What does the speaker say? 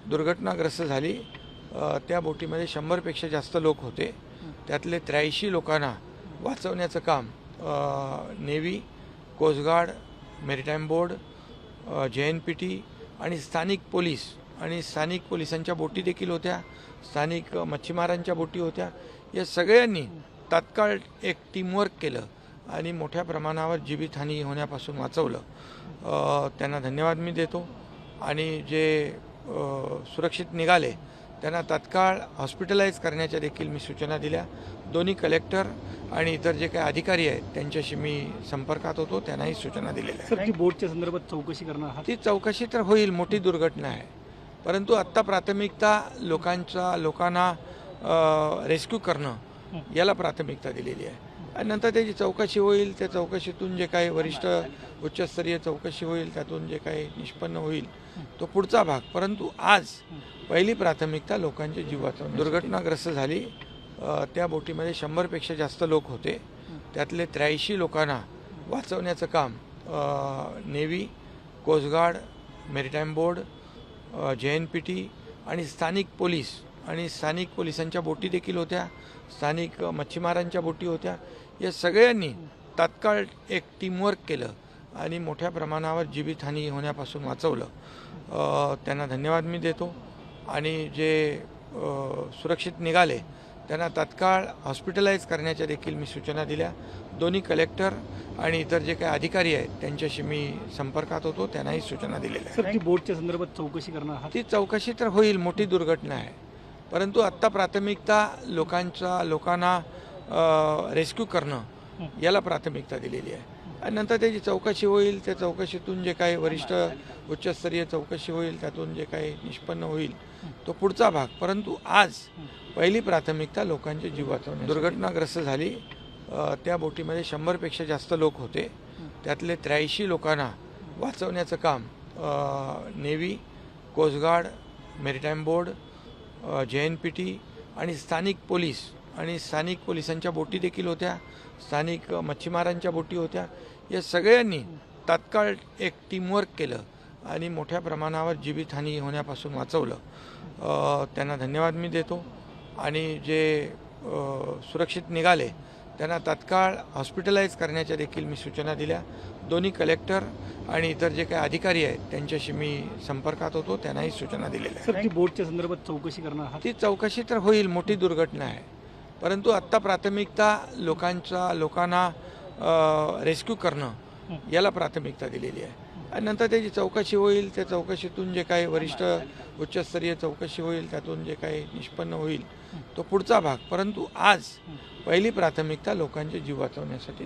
दुर्घटनाग्रस्त झाली त्या बोटीमध्ये 100पेक्षा जास्त लोक होते। त्यातले 83 लोकांना वाचवण्याचं काम navy, coast guard, maritime board, JNPT आणि स्थानिक पोलीस आणि स्थानिक पोलिसांच्या बोटी देखील होत्या, स्थानिक मच्छीमारांच्या बोटी होत्या। या सगळ्यांनी तात्काळ एक टीमवर्क केलं आणि मोठ्या प्रमाणावर जीवितहानी होण्यापासून वाचवलं। त्यांना धन्यवाद मी देतो। आणि जे सुरक्षित निघाले त्यांना तात्काळ हॉस्पिटलाइज करण्याच्या देखील मी सूचना दिल्या। दोन्ही कलेक्टर आणि इतर जे काही अधिकारी आहेत त्यांच्याशी मी संपर्कात होतो, त्यांनाही सूचना दिलेल्या आहेत। सर, जी बोटच्या संदर्भात चौकशी करणार आहात? ती चौकशी तर होईल, मोठी दुर्घटना आहे, परंतु आत्ता प्राथमिकता लोकांना रेस्क्यू करणं याला प्राथमिकता दिलेली आहे। आणि नंतर त्याची चौकशी होईल, त्या चौकशीतून जे काही वरिष्ठ उच्चस्तरीय चौकशी होईल, त्यातून जे काही निष्पन्न होईल तो पुढचा भाग। परंतु आज पहिली प्राथमिकता लोकांचे जीव वाचवणे। दुर्घटनाग्रस्त झाली त्या बोटीमध्ये 100पेक्षा जास्त लोक होते। त्यातले 83 लोकांना वाचवण्याचं काम navy, coast guard, maritime board, JNPT आणि स्थानिक पोलीस आणि स्थानिक पोलिसांच्या बोटी देखील होत्या, स्थानिक मच्छीमारांच्या बोटी होत्या। या सगळ्यांनी तात्काळ एक टीमवर्क केलं आणि मोठ्या प्रमाणावर जीवितहानी होण्यापासून वाचवलं। त्यांना धन्यवाद मी देतो। आणि जे सुरक्षित निघाले त्यांना तात्काळ हॉस्पिटलाइज करण्याच्या देखील मी सूचना दिल्या। दोन्ही कलेक्टर आणि इतर जे काही अधिकारी आहेत त्यांच्याशी मी संपर्कात होतो, त्यांनाही सूचना दिलेल्या आहेत। सर, जी बोटच्या संदर्भात चौकशी करणार आहात? ती चौकशी तर होईल, मोठी दुर्घटना आहे, परंतु आत्ता प्राथमिकता लोकांना रेस्क्यू करणं याला प्राथमिकता दिलेली आहे। आणि नंतर त्याची चौकशी होईल, त्या चौकशीतून जे काही वरिष्ठ उच्चस्तरीय चौकशी होईल, त्यातून जे काही निष्पन्न होईल तो पुढचा भाग। परंतु आज पहिली प्राथमिकता लोकांचे जीव वाचवणे। दुर्घटनाग्रस्त झाली त्या बोटीमध्ये 100पेक्षा जास्त लोक होते। त्यातले 83 लोकांना वाचवण्याचं काम navy, coast guard, maritime board, JNPT आणि स्थानिक पोलीस आणि स्थानिक पोलिसांच्या बोटी देखील होत्या, स्थानिक मच्छीमारांच्या बोटी होत्या। या सगळ्यांनी तात्काळ एक टीमवर्क केलं आणि मोठ्या प्रमाणावर जीवितहानी होण्यापासून वाचवलं। त्यांना धन्यवाद मी देतो। आणि जे सुरक्षित निघाले त्यांना तात्काळ हॉस्पिटलाइज करण्याच्या देखील मी सूचना दिल्या। दोन्ही कलेक्टर आणि इतर जे काही अधिकारी आहेत त्यांच्याशी मी संपर्कात होतो, त्यांनाही सूचना दिलेल्या आहेत। सर, जी बोटच्या संदर्भात चौकशी करणार आहात? ती चौकशी तर होईल, मोठी दुर्घटना आहे, परंतु आत्ता प्राथमिकता लोकांना रेस्क्यू करणं याला प्राथमिकता दिलेली आहे। आणि नंतर त्याची चौकशी होईल, त्या चौकशीतून जे काही वरिष्ठ उच्चस्तरीय चौकशी होईल, त्यातून जे काही निष्पन्न होईल तो पुढचा भाग। परंतु आज पहिली प्राथमिकता लोकांचे जीव वाचवण्यासाठी